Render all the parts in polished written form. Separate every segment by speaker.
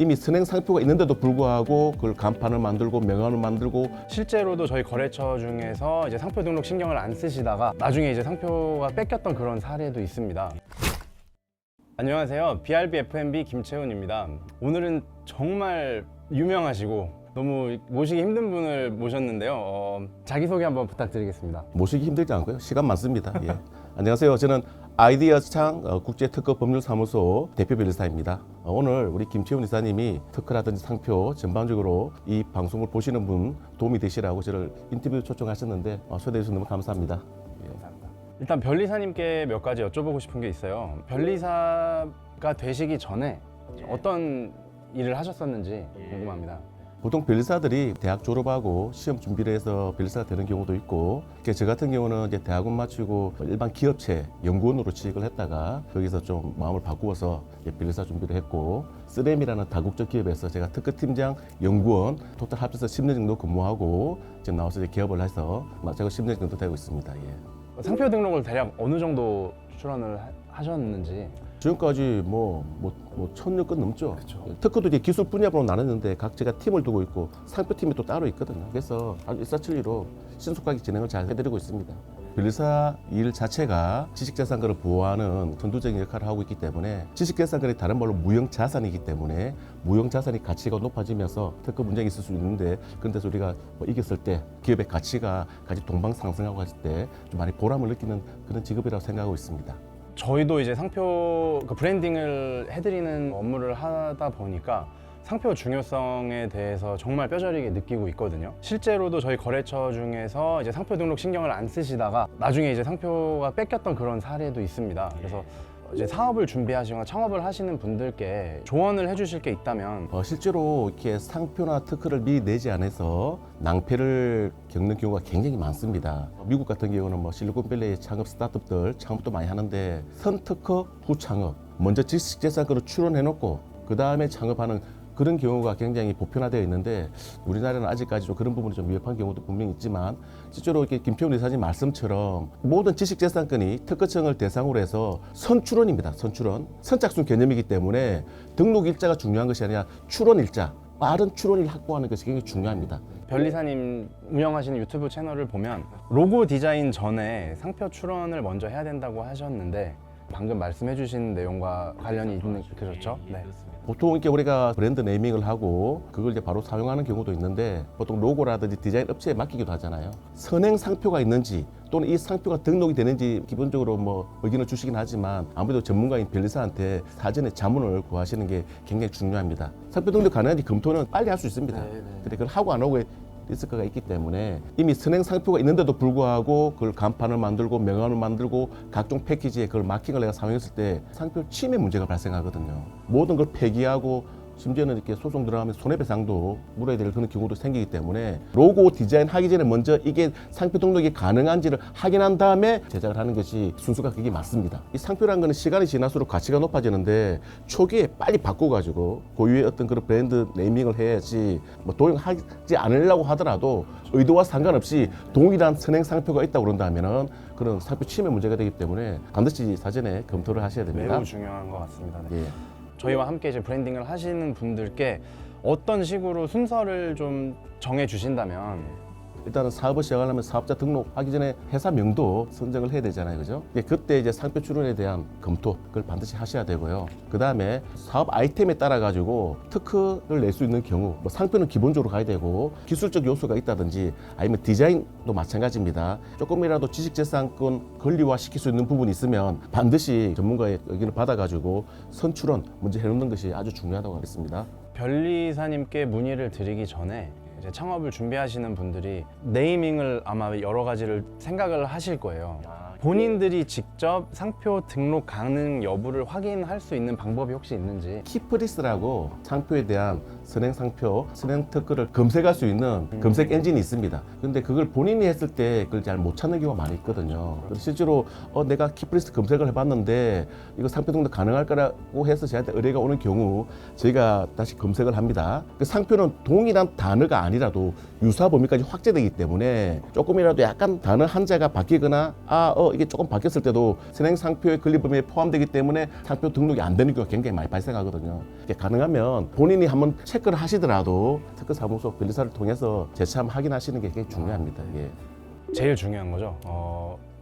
Speaker 1: 이미 선행 상표가 있는데도 불구하고 그걸 간판을 만들고 명함을 만들고
Speaker 2: 실제로도 저희 거래처 중에서 이제 상표 등록 신경을 안 쓰시다가 나중에 이제 상표가 뺏겼던 그런 사례도 있습니다. 안녕하세요. BRB F&B 김채훈입니다. 오늘은 정말 유명하시고 너무 모시기 힘든 분을 모셨는데요. 자기소개 한번 부탁드리겠습니다.
Speaker 1: 모시기 힘들지 않고요. 시간 많습니다. 예. 안녕하세요. 저는 아이디어창 국제특허법률사무소 대표 변리사입니다. 오늘 우리 김채훈 이사님이 특허라든지 상표 전반적으로 이 방송을 보시는 분 도움이 되시라고 저를 인터뷰 초청하셨는데 초대해 주셔서 너무 감사합니다.
Speaker 2: 감사합니다. 일단 변리사님께 몇 가지 여쭤보고 싶은 게 있어요. 변리사가 되시기 전에 어떤 일을 하셨었는지 궁금합니다.
Speaker 1: 보통 변리사들이 대학 졸업하고 시험 준비를 해서 변리사가 되는 경우도 있고, 저 같은 경우는 이제 대학원 마치고 일반 기업체 연구원으로 취직을 했다가 거기서 좀 마음을 바꾸어서 변리사 준비를 했고, 쓰렘이라는 다국적 기업에서 제가 특허팀장, 연구원 토탈 합쳐서 10년 정도 근무하고 지금 나와서 이제 개업을 해서 제가 10년 정도 되고 있습니다. 예.
Speaker 2: 상표 등록을 대략 어느 정도 출원을 하셨는지.
Speaker 1: 지금까지 뭐 1000여 건 넘죠.
Speaker 2: 그쵸.
Speaker 1: 특허도 이제 기술 분야별로 나눴는데 각자가 팀을 두고 있고 상표팀이 또 따로 있거든요. 그래서 아주 일사천리로 신속하게 진행을 잘 해드리고 있습니다. 변리사 일 자체가 지식재산권을 보호하는 선두적인 역할을 하고 있기 때문에 지식재산권이 다른 말로 무형자산이기 때문에 무형자산이 가치가 높아지면서 특허 분쟁이 있을 수 있는데 그런 데서 우리가 이겼을 때 기업의 가치가 같이 동방 상승하고 했을 때 좀 많이 보람을 느끼는 그런 직업이라고 생각하고 있습니다.
Speaker 2: 저희도 이제 상표 브랜딩을 해드리는 업무를 하다 보니까 상표 중요성에 대해서 정말 뼈저리게 느끼고 있거든요. 실제로도 저희 거래처 중에서 이제 상표 등록 신경을 안 쓰시다가 나중에 이제 상표가 뺏겼던 그런 사례도 있습니다. 그래서 이제 사업을 준비하시거나 창업을 하시는 분들께 조언을 해주실 게 있다면
Speaker 1: 실제로 이렇게 상표나 특허를 미리 내지 않아서 낭패를 겪는 경우가 굉장히 많습니다. 미국 같은 경우는 실리콘밸리의 창업 스타트업들 창업도 많이 하는데 선특허 후 창업, 먼저 지식재산권을 출원해놓고 그 다음에 창업하는 그런 경우가 굉장히 보편화되어 있는데 우리나라는 아직까지 좀 그런 부분이 좀 미흡한 경우도 분명히 있지만 실제로 이렇게 김태훈 이사님 말씀처럼 모든 지식재산권이 특허청을 대상으로 해서 선출원입니다. 선출원. 선착순 개념이기 때문에 등록 일자가 중요한 것이 아니라 출원 일자, 빠른 출원을 확보하는 것이 굉장히 중요합니다.
Speaker 2: 변리사님 운영하시는 유튜브 채널을 보면 로고 디자인 전에 상표 출원을 먼저 해야 된다고 하셨는데 방금 말씀해 주신 내용과 관련이 있는 그렇죠? 네.
Speaker 1: 보통 이렇게 우리가 브랜드 네이밍을 하고 그걸 이제 바로 사용하는 경우도 있는데 보통 로고라든지 디자인 업체에 맡기기도 하잖아요. 선행 상표가 있는지 또는 이 상표가 등록이 되는지 기본적으로 의견을 주시긴 하지만 아무래도 전문가인 변리사한테 사전에 자문을 구하시는 게 굉장히 중요합니다. 상표 등록 가능한지 검토는 빨리 할 수 있습니다. 근데 그걸 하고 안 하고의 리스크가 있기 때문에 이미 선행 상표가 있는데도 불구하고 그걸 간판을 만들고 명함을 만들고 각종 패키지에 그걸 마킹을 내가 사용했을 때 상표 침해 문제가 발생하거든요. 모든 걸 폐기하고 심지어는 이렇게 소송 들어가면 손해배상도 물어야 될 그런 경우도 생기기 때문에 로고 디자인 하기 전에 먼저 이게 상표 등록이 가능한지를 확인한 다음에 제작을 하는 것이 순수가 그게 맞습니다. 이 상표라는 거는 시간이 지날수록 가치가 높아지는데 초기에 빨리 바꿔가지고 고유의 어떤 그런 브랜드 네이밍을 해야지 도용하지 않으려고 하더라도 의도와 상관없이 동일한 선행 상표가 있다고 그런다면은 그런 상표 침해 문제가 되기 때문에 반드시 사전에 검토를 하셔야 됩니다.
Speaker 2: 매우 중요한 것 같습니다. 네.
Speaker 1: 예.
Speaker 2: 저희와 함께 이제 브랜딩을 하시는 분들께 어떤 식으로 순서를 좀 정해 주신다면
Speaker 1: 일단은 사업을 시작하려면 사업자 등록하기 전에 회사명도 선정을 해야 되잖아요. 그죠? 그때 이제 상표 출원에 대한 검토, 그걸 반드시 하셔야 되고요. 그 다음에 사업 아이템에 따라 가지고 특허를 낼 수 있는 경우, 상표는 기본적으로 가야 되고 기술적 요소가 있다든지 아니면 디자인도 마찬가지입니다. 조금이라도 지식재산권 권리화 시킬 수 있는 부분이 있으면 반드시 전문가의 의견을 받아가지고 선출원 먼저 해놓는 것이 아주 중요하다고 하겠습니다.
Speaker 2: 변리사님께 문의를 드리기 전에 이제 창업을 준비하시는 분들이 네이밍을 아마 여러 가지를 생각을 하실 거예요. 본인들이 직접 상표 등록 가능 여부를 확인할 수 있는 방법이 혹시 있는지.
Speaker 1: 키프리스라고 상표에 대한 선행 상표, 선행 특허를 검색할 수 있는 검색 엔진이 있습니다. 근데 그걸 본인이 했을 때 그걸 잘 못 찾는 경우가 많이 있거든요. 그래서 실제로 내가 키프리스 검색을 해봤는데 이거 상표 등록 가능할 거라고 해서 저한테 의뢰가 오는 경우 저희가 다시 검색을 합니다. 그 상표는 동일한 단어가 아니라도 유사 범위까지 확대되기 때문에 조금이라도 약간 단어 한자가 바뀌거나 이게 조금 바뀌었을 때도 선행 상표의 권리 범위에 포함되기 때문에 상표 등록이 안 되는 경우가 굉장히 많이 발생하거든요. 이게 가능하면 본인이 한번 체크를 하시더라도 특허사무소 변리사를 통해서 재차 한번 확인하시는 게 굉장히 중요합니다. 예.
Speaker 2: 제일 중요한 거죠.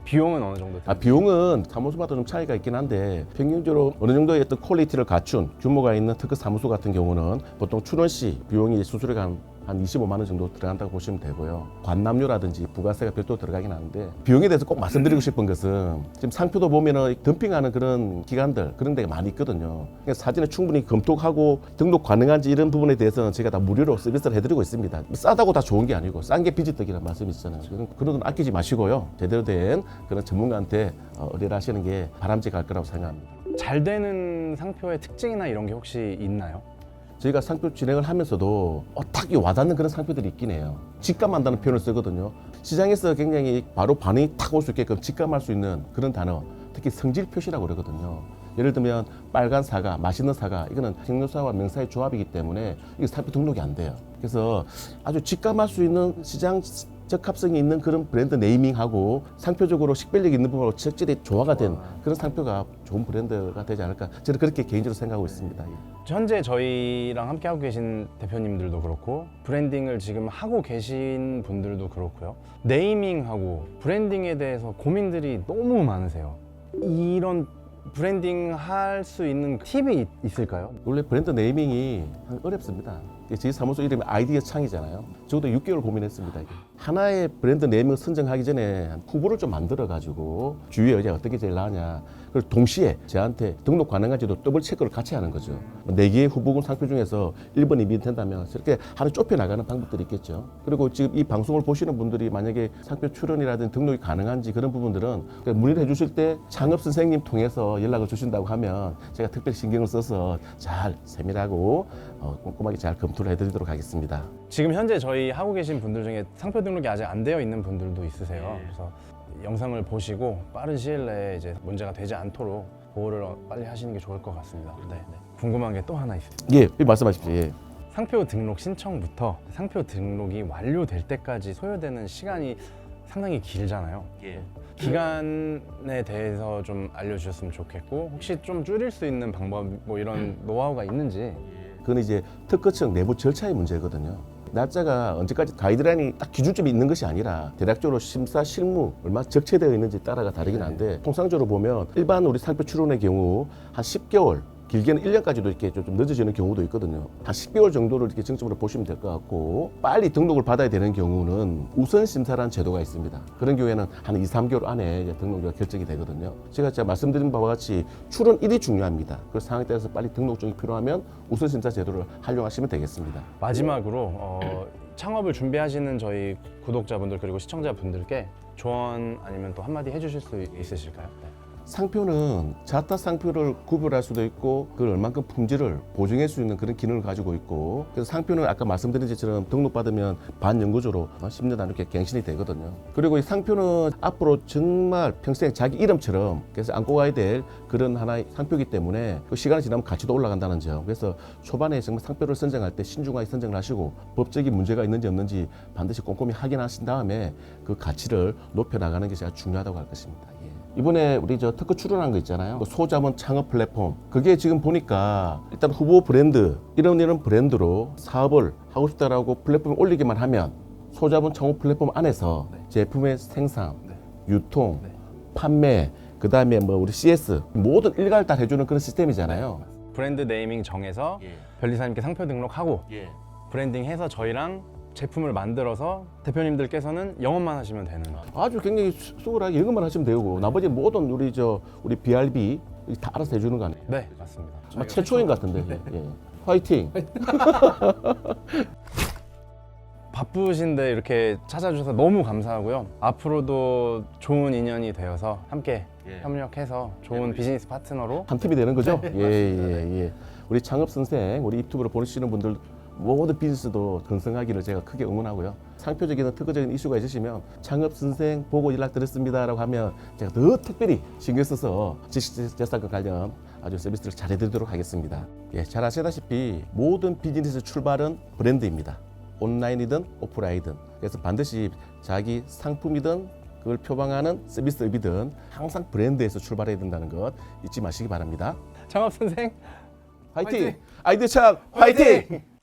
Speaker 2: 비용은 어느 정도?
Speaker 1: 비용은 사무소마다 좀 차이가 있긴 한데 평균적으로 어느 정도의 어떤 퀄리티를 갖춘 규모가 있는 특허사무소 같은 경우는 보통 출원 시 비용이 수수료가 한 25만 원 정도 들어간다고 보시면 되고요. 관람료라든지 부가세가 별도로 들어가긴 하는데 비용에 대해서 꼭 말씀드리고 싶은 것은 지금 상표도 보면은 덤핑하는 그런 기관들 그런 데가 많이 있거든요. 그래서 사진을 충분히 검토하고 등록 가능한지 이런 부분에 대해서는 저희가 다 무료로 서비스를 해드리고 있습니다. 싸다고 다 좋은 게 아니고 싼 게 비지떡이라는 말씀이 있잖아요. 그런 건 아끼지 마시고요. 제대로 된 그런 전문가한테 의뢰를 하시는 게 바람직할 거라고 생각합니다.
Speaker 2: 잘 되는 상표의 특징이나 이런 게 혹시 있나요?
Speaker 1: 저희가 상표 진행을 하면서도 딱 와닿는 그런 상표들이 있긴 해요. 직감한다는 표현을 쓰거든요. 시장에서 굉장히 바로 반응이 탁 올 수 있게끔 직감할 수 있는 그런 단어, 특히 성질 표시라고 그러거든요. 예를 들면 빨간 사과, 맛있는 사과, 이거는 생료사와 명사의 조합이기 때문에 이게 상표 등록이 안 돼요. 그래서 아주 직감할 수 있는 시장 적합성이 있는 그런 브랜드 네이밍하고 상표적으로 식별력 있는 부분으로 적절히 조화가 된 그런 상표가 좋은 브랜드가 되지 않을까 저는 그렇게 개인적으로 생각하고 있습니다.
Speaker 2: 현재 저희랑 함께 하고 계신 대표님들도 그렇고 브랜딩을 지금 하고 계신 분들도 그렇고요. 네이밍하고 브랜딩에 대해서 고민들이 너무 많으세요. 이런 브랜딩 할 수 있는 팁이 있을까요?
Speaker 1: 원래 브랜드 네이밍이 어렵습니다. 저희 사무소 이름이 아이디어 창이잖아요. 적어도 6개월 고민했습니다. 이게. 하나의 브랜드 네이밍을 선정하기 전에 후보를 좀 만들어가지고 주위에 의자 어떻게 제일 나으냐. 그리고 동시에 저한테 등록 가능한지도 더블 체크를 같이 하는 거죠. 4개의 후보군 상표 중에서 1번이 미된다면 저렇게 하루 좁혀나가는 방법들이 있겠죠. 그리고 지금 이 방송을 보시는 분들이 만약에 상표 출원이라든지 등록이 가능한지 그런 부분들은 문의를 해주실 때 창업 선생님 통해서 연락을 주신다고 하면 제가 특별히 신경을 써서 잘 세밀하고 꼼꼼하게 잘 검토를 해드리도록 하겠습니다.
Speaker 2: 지금 현재 저희 하고 계신 분들 중에 상표 등록이 아직 안 되어 있는 분들도 있으세요. 그래서 영상을 보시고 빠른 시일 내에 이제 문제가 되지 않도록 보호를 빨리 하시는 게 좋을 것 같습니다. 네. 궁금한 게 또 하나 있습니다.
Speaker 1: 예, 말씀하십시오. 예.
Speaker 2: 상표 등록 신청부터 상표 등록이 완료될 때까지 소요되는 시간이 상당히 길잖아요. 기간에 대해서 좀 알려주셨으면 좋겠고 혹시 좀 줄일 수 있는 방법 뭐 이런 노하우가 있는지.
Speaker 1: 그건 이제 특허청 내부 절차의 문제거든요. 날짜가 언제까지 가이드라인이 딱 기준점이 있는 것이 아니라 대략적으로 심사 실무 얼마나 적체되어 있는지 따라가 다르긴 한데 통상적으로 보면 일반 우리 상표 출원의 경우 한 10개월 길게는 1년까지도 이렇게 좀 늦어지는 경우도 있거든요. 한 10개월 정도를 이렇게 정점으로 보시면 될 것 같고 빨리 등록을 받아야 되는 경우는 우선 심사라는 제도가 있습니다. 그런 경우에는 한 2, 3개월 안에 이제 등록료가 결정이 되거든요. 제가 말씀드린 바와 같이 출원일이 중요합니다. 그 상황에 따라서 빨리 등록증이 필요하면 우선 심사 제도를 활용하시면 되겠습니다.
Speaker 2: 마지막으로 창업을 준비하시는 저희 구독자분들 그리고 시청자분들께 조언 아니면 또 한마디 해주실 수 있으실까요? 네.
Speaker 1: 상표는 자타 상표를 구별할 수도 있고 그걸 얼만큼 품질을 보증할 수 있는 그런 기능을 가지고 있고 그래서 상표는 아까 말씀드린 것처럼 등록받으면 반영구적으로 10년 안에 이렇게 갱신이 되거든요. 그리고 이 상표는 앞으로 정말 평생 자기 이름처럼 그래서 안고 가야 될 그런 하나의 상표이기 때문에 그 시간이 지나면 가치도 올라간다는 점. 그래서 초반에 정말 상표를 선정할 때 신중하게 선정을 하시고 법적인 문제가 있는지 없는지 반드시 꼼꼼히 확인하신 다음에 그 가치를 높여나가는 게 제가 중요하다고 할 것입니다. 이번에 우리 특허 출원한 거 있잖아요. 그 소자본 창업 플랫폼. 그게 지금 보니까 일단 후보 브랜드, 이런 브랜드로 사업을 하고 싶다라고 플랫폼에 올리기만 하면 소자본 창업 플랫폼 안에서 제품의 생산, 유통, 판매, 그 다음에 뭐 우리 CS 모든 일괄 다 해주는 그런 시스템이잖아요.
Speaker 2: 브랜드 네이밍 정해서 변리사님께 상표 등록하고 브랜딩해서 저희랑 제품을 만들어서 대표님들께서는 영업만 하시면 되는.
Speaker 1: 아주 굉장히 수월하게 영업만 하시면 되고 나머지 모든 우리 BRB 다 알아서 해주는 거 아니에요?
Speaker 2: 네, 맞습니다.
Speaker 1: 최초인 것 같은데. 예. 화이팅!
Speaker 2: 바쁘신데 이렇게 찾아주셔서 너무 감사하고요. 앞으로도 좋은 인연이 되어서 함께 협력해서 좋은 비즈니스 파트너로
Speaker 1: 한 팀이 되는 거죠? 예. 우리 창업 선생, 우리 유튜브를 보시는 분들 모든 비즈니스도 건승하기를 제가 크게 응원하고요. 상표적인 특허적인 이슈가 있으시면 창업 선생 보고 연락드렸습니다라고 하면 제가 더 특별히 신경 써서 지식재산권 관련 아주 서비스를 잘 해드리도록 하겠습니다. 예, 잘 아시다시피 모든 비즈니스 출발은 브랜드입니다. 온라인이든 오프라인이든. 그래서 반드시 자기 상품이든 그걸 표방하는 서비스업이든 항상 브랜드에서 출발해야 된다는 것 잊지 마시기 바랍니다.
Speaker 2: 창업 선생
Speaker 1: 화이팅!
Speaker 2: 화이팅!
Speaker 1: 아이디어 창 화이팅!